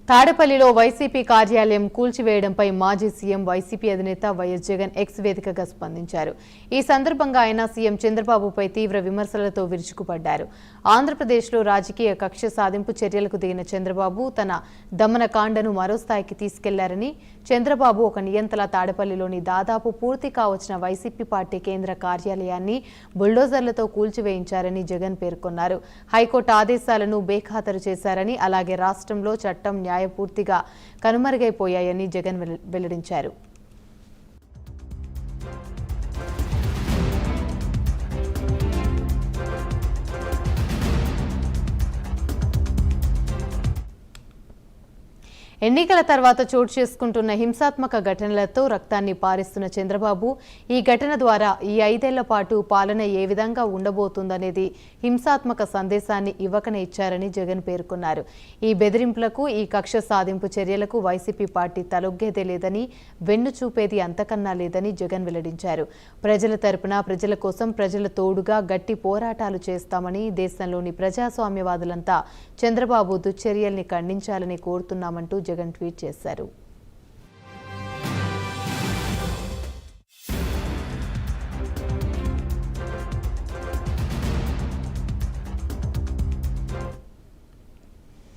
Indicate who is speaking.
Speaker 1: తాడేపల్లిలో వైసీపీ కార్యాలయం కూల్చివేయడంపై మాజీ సీఎం వైసీపీ అధినేత వైఎస్ జగన్ ఎక్స్ వేదికగా స్పందించారు. ఈ సందర్భంగా ఆయన సీఎం చంద్రబాబుపై తీవ్ర విమర్శలతో విరుచుకుపడ్డారు. ఆంధ్రప్రదేశ్లో రాజకీయ కక్ష సాధింపు చర్యలకు దిగిన చంద్రబాబు తన దమనకాండను మరో స్థాయికి తీసుకెళ్లారని, చంద్రబాబు ఒక నియంతలా తాడేపల్లిలోని దాదాపు పూర్తి కావచ్చిన వైసీపీ పార్టీ కేంద్ర కార్యాలయాన్ని బుల్డోజర్లతో కూల్చివేయించారని జగన్ పేర్కొన్నారు. హైకోర్టు ఆదేశాలను బేఖాతరు చేశారని, అలాగే రాష్ట్రంలో చట్టం న్యాయపూర్తిగా కనుమరుగైపోయాయని జగన్ వెల్లడించారు. ఎన్నికల తర్వాత చోటు చేసుకుంటున్న హింసాత్మక ఘటనలతో రక్తాన్ని పారిస్తున్న చంద్రబాబు ఈ ఘటన ద్వారా ఈ 5 ఏళ్ల పాటు పాలన ఏ విధంగా ఉండబోతుందనేది హింసాత్మక సందేశాన్ని ఇవ్వకనే ఇచ్చారని జగన్ పేర్కొన్నారు. ఈ బెదిరింపులకు, ఈ కక్ష సాధింపు చర్యలకు వైసీపీ పార్టీ తలొగ్గేదే లేదని, వెన్ను చూపేది అంతకన్నా లేదని జగన్ వెల్లడించారు. ప్రజల తరపున, ప్రజల కోసం, ప్రజల తోడుగా గట్టి పోరాటాలు చేస్తామని, దేశంలోని ప్రజాస్వామ్యవాదులంతా చంద్రబాబు దుశ్చర్యల్ని ఖండించాలని కోరుతున్నామంటూ జగన్ ట్వీట్ చేశారు.